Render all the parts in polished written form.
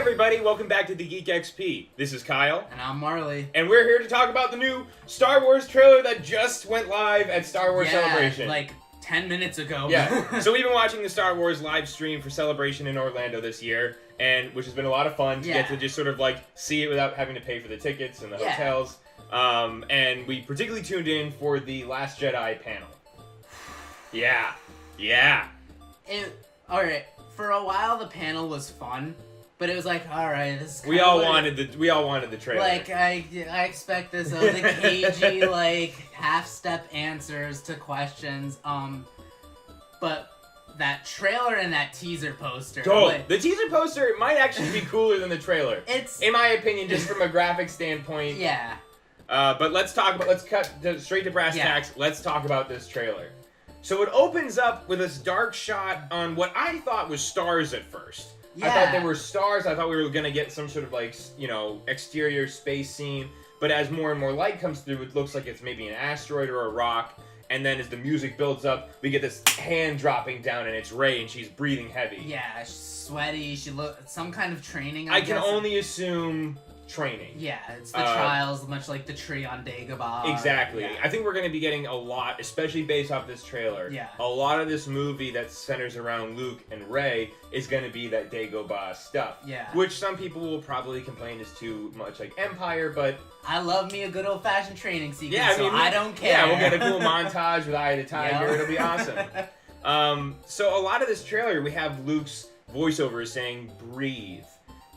everybody, welcome back to the Geek XP. This is Kyle. And I'm Marley. And we're here to talk about the new Star Wars trailer that just went live at Star Wars Celebration. Like 10 minutes ago. Yeah. So we've been watching the Star Wars live stream for Celebration in Orlando this year, and which has been a lot of fun to get to just sort of like see it without having to pay for the tickets and the hotels. And we particularly tuned in for the Last Jedi panel. Yeah. Alright, for a while the panel was fun. But it was like, all right, this is. We all wanted the trailer. Like I expect this, the cagey like half-step answers to questions. But that trailer and that teaser poster. The teaser poster might actually be cooler than the trailer. It's, in my opinion, just from a graphic standpoint. Yeah. But let's cut straight to brass tacks. Let's talk about this trailer. So it opens up with this dark shot on what I thought was stars at first. Yeah. I thought they were stars. I thought we were going to get some sort of like, exterior space scene. But as more and more light comes through, it looks like it's maybe an asteroid or a rock. And then as the music builds up, we get this hand dropping down and it's Rey and she's breathing heavy. Yeah, she's sweaty. She some kind of training. I can only assume training. Yeah, it's the trials, much like the tree on Dagobah. Exactly. Yeah. I think we're going to be getting a lot, especially based off this trailer. Yeah. A lot of this movie that centers around Luke and Rey is going to be that Dagobah stuff. Yeah. Which some people will probably complain is too much like Empire, but... I love me a good old-fashioned training sequence, I don't care. Yeah, we'll get a cool montage with Eye of the Tiger. Yep. It'll be awesome. So a lot of this trailer, we have Luke's voiceover saying, breathe.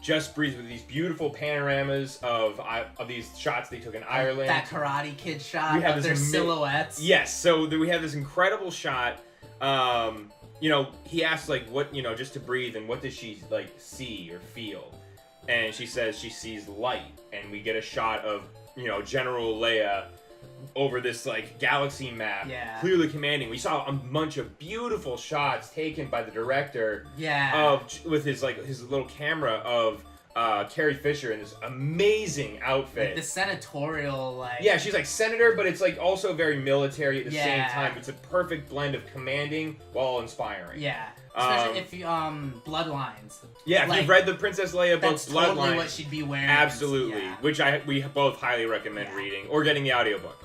Just breathe, with these beautiful panoramas of these shots they took in Ireland. That Karate Kid shot of their silhouettes. Yes, so we have this incredible shot. He asks, like, what, just to breathe, and what does she, like, see or feel? And she says she sees light. And we get a shot of, General Leia over this, like, galaxy map, clearly commanding. We saw a bunch of beautiful shots taken by the director with his little camera of Carrie Fisher in this amazing outfit. Like the senatorial, like... Yeah, she's like senator, but it's like also very military at the same time. It's a perfect blend of commanding while inspiring. Yeah. Especially if you, Bloodlines. Yeah, if you've read the Princess Leia book, Bloodlines. That's totally what she'd be wearing. Absolutely. Which we both highly recommend reading, or getting the audiobook.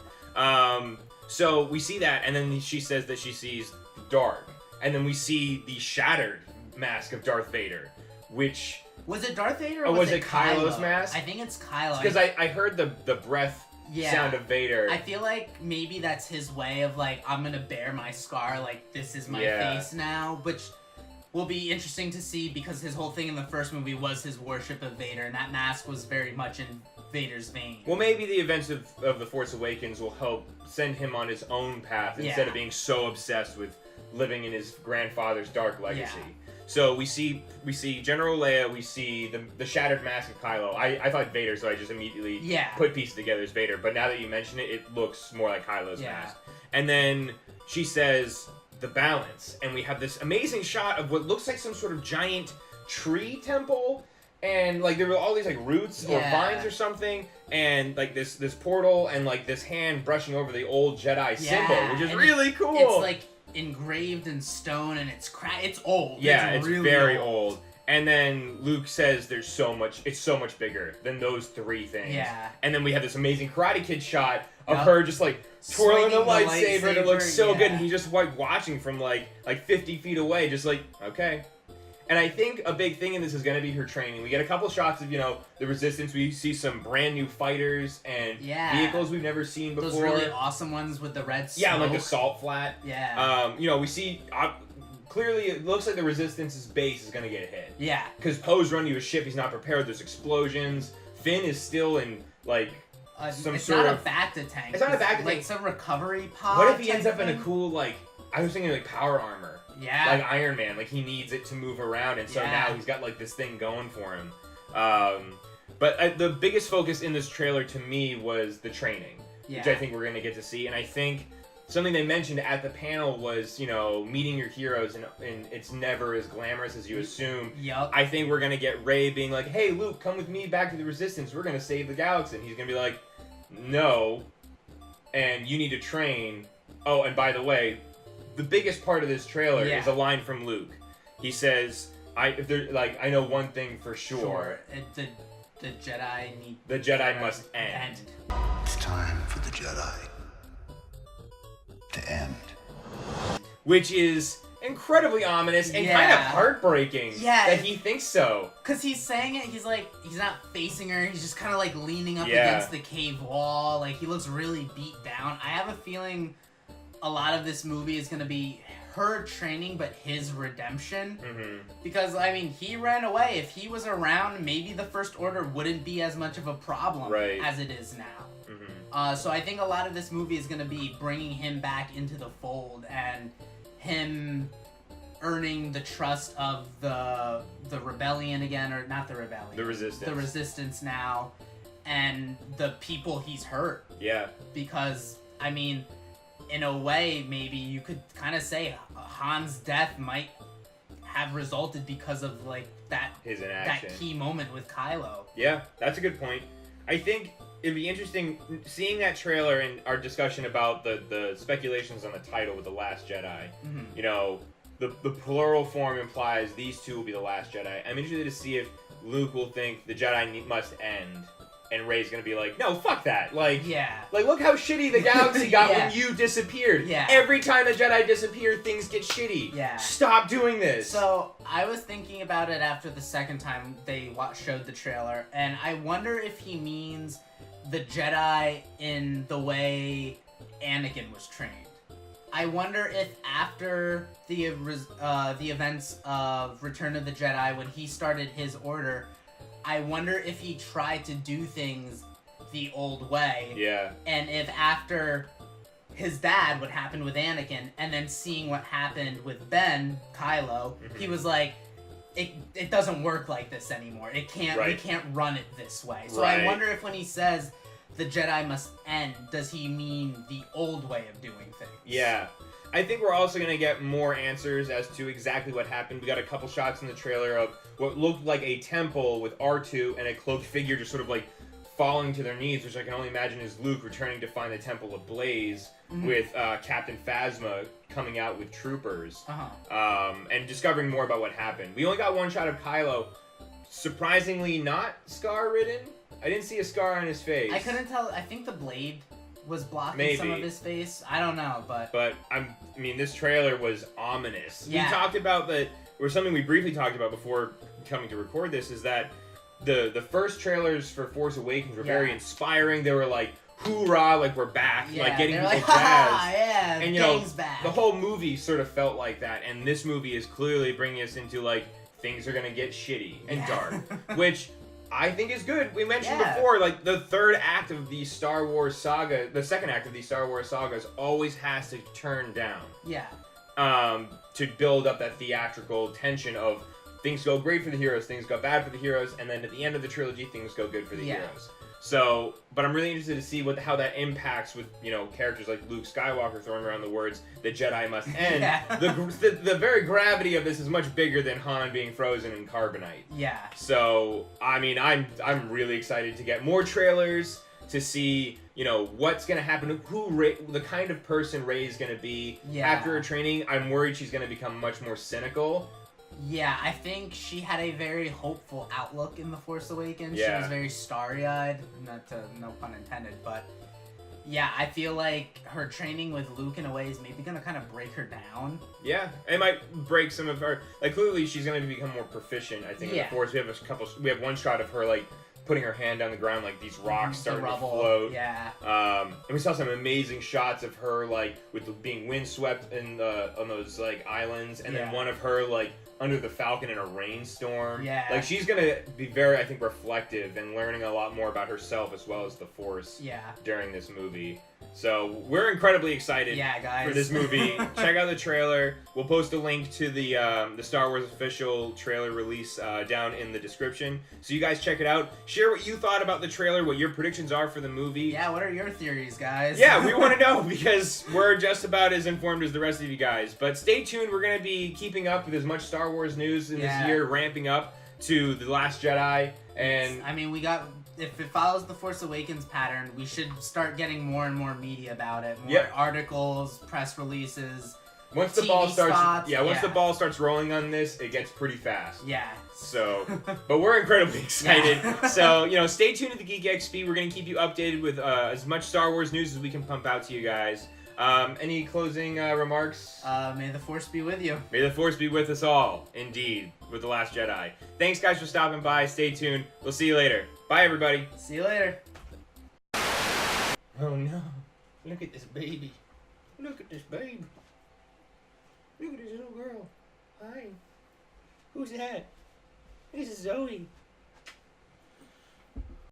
So we see that, and then she says that she sees dark. And then we see the shattered mask of Darth Vader, which... Was it Darth Vader or was it Kylo's mask? I think it's Kylo. Because I heard the breath sound of Vader. I feel like maybe that's his way of like, I'm gonna bear my scar, like this is my face now, which will be interesting to see because his whole thing in the first movie was his worship of Vader, and that mask was very much in Vader's vein. Well, maybe the events of The Force Awakens will help send him on his own path instead of being so obsessed with living in his grandfather's dark legacy. Yeah. So we see General Leia, we see the shattered mask of Kylo. I thought Vader, so I just immediately put pieces together as Vader. But now that you mention it, it looks more like Kylo's mask. And then she says the balance, and we have this amazing shot of what looks like some sort of giant tree temple, and like there were all these like roots or vines or something, and like this portal, and like this hand brushing over the old Jedi symbol, which is really cool. It's like engraved in stone, and it's old. Yeah, it's really very old. And then Luke says it's so much bigger than those three things. Yeah. And then we have this amazing Karate Kid shot of her just like twirling the lightsaber, and it looks so good, and he's just like watching from like 50 feet away, just like, okay. And I think a big thing in this is going to be her training. We get a couple shots of, the Resistance. We see some brand new fighters and vehicles we've never seen before. Those really awesome ones with the red smoke. Yeah, like the salt flat. Yeah. We see... clearly, it looks like the Resistance's base is going to get hit. Yeah. Because Poe's running to his ship. He's not prepared. There's explosions. Finn is still in, like... It's not a Bacta tank. It's not a Bacta tank. Like some recovery pod. What if he ends up in a cool, like... I was thinking, like, power armor. Yeah. Like Iron Man, like he needs it to move around, and so now he's got like this thing going for him. But the biggest focus in this trailer to me was the training, which I think we're going to get to see. And I think something they mentioned at the panel was, meeting your heroes, and it's never as glamorous as you assume. Yep. I think we're going to get Rey being like, hey, Luke, come with me back to the Resistance. We're going to save the galaxy. And he's going to be like, no, and you need to train. Oh, and by the way, the biggest part of this trailer is a line from Luke. He says, I know one thing for sure. The Jedi need. The Jedi must end. It's time for the Jedi to end. Which is incredibly ominous and kind of heartbreaking that he thinks so. Because he's saying it, he's not facing her, he's just kind of leaning up against the cave wall. He looks really beat down. I have a feeling a lot of this movie is going to be her training, but his redemption. Mm-hmm. Because, he ran away. If he was around, maybe the First Order wouldn't be as much of a problem as it is now. Mm-hmm. So I think a lot of this movie is going to be bringing him back into the fold and him earning the trust of the rebellion again, or not the rebellion. The resistance. The resistance now, and the people he's hurt. Yeah. Because, in a way, maybe you could kind of say Han's death might have resulted because of his inaction. That key moment with Kylo. Yeah, that's a good point. I think it'd be interesting seeing that trailer and our discussion about the speculations on the title with The Last Jedi. Mm-hmm. The plural form implies these two will be the last Jedi. I'm interested to see if Luke will think the Jedi must end. And Rey's gonna be like, no, fuck that. Look how shitty the galaxy got when you disappeared. Yeah. Every time a Jedi disappeared, things get shitty. Yeah. Stop doing this. So, I was thinking about it after the second time they showed the trailer, and I wonder if he means the Jedi in the way Anakin was trained. I wonder if after the events of Return of the Jedi, when he started his order, I wonder if he tried to do things the old way. Yeah. And if after his dad, what happened with Anakin, and then seeing what happened with Ben, Kylo, he was like, it doesn't work like this anymore. We can't run it this way. So I wonder if when he says the Jedi must end, does he mean the old way of doing things? Yeah. I think we're also going to get more answers as to exactly what happened. We got a couple shots in the trailer of what looked like a temple with R2 and a cloaked figure just sort of falling to their knees, which I can only imagine is Luke returning to find the temple ablaze with Captain Phasma coming out with troopers and discovering more about what happened. We only got one shot of Kylo, surprisingly not scar-ridden. I didn't see a scar on his face. I couldn't tell. I think the blade was blocking some of his face. I don't know, but this trailer was ominous. Yeah. We talked about or something we briefly talked about before coming to record this, is that the first trailers for Force Awakens were very inspiring. They were like, hoorah, we're back, getting people jazzed. Yeah, and back. The whole movie sort of felt like that, and this movie is clearly bringing us into things are gonna get shitty and dark, which I think is good. We mentioned before, the third act of the Star Wars saga, the second act of the Star Wars sagas always has to turn down. Yeah. To build up that theatrical tension of things go great for the heroes, things go bad for the heroes, and then at the end of the trilogy, things go good for the heroes. So, but I'm really interested to see how that impacts with, characters like Luke Skywalker throwing around the words, the Jedi must end. The very gravity of this is much bigger than Han being frozen in carbonite. Yeah. So, I'm really excited to get more trailers, to see, what's going to happen, the kind of person Rey is going to be after her training. I'm worried she's going to become much more cynical. Yeah, I think she had a very hopeful outlook in The Force Awakens. Yeah. She was very starry-eyed, no pun intended, but yeah, I feel like her training with Luke in a way is maybe going to kind of break her down. Yeah, it might break some of her, clearly she's going to become more proficient, I think, in The Force. We have one shot of her, putting her hand down the ground, these rocks starting to float. Yeah. And we saw some amazing shots of her, with being windswept on those, islands, and then one of her, under the Falcon in a rainstorm. Yeah. She's gonna be very, I think, reflective and learning a lot more about herself as well as the Force during this movie. So we're incredibly excited for this movie. Check out the trailer. We'll post a link to the Star Wars official trailer release down in the description. So you guys check it out. Share what you thought about the trailer, what your predictions are for the movie. Yeah, what are your theories, guys? Yeah, we want to know, because we're just about as informed as the rest of you guys. But stay tuned. We're going to be keeping up with as much Star Wars news in this year, ramping up to The Last Jedi. And if it follows the Force Awakens pattern, we should start getting more and more media about it. More articles, press releases, Once the TV ball starts, spots, once the ball starts rolling on this, it gets pretty fast. Yeah. So, but we're incredibly excited. So, stay tuned to the Geek XP. We're gonna keep you updated with as much Star Wars news as we can pump out to you guys. Any closing remarks? May the Force be with you. May the Force be with us all, indeed, with The Last Jedi. Thanks, guys, for stopping by. Stay tuned. We'll see you later. Bye, everybody. See you later. Oh, no. Look at this baby. Look at this baby. Look at this little girl. Hi. Who's that? This is Zoe.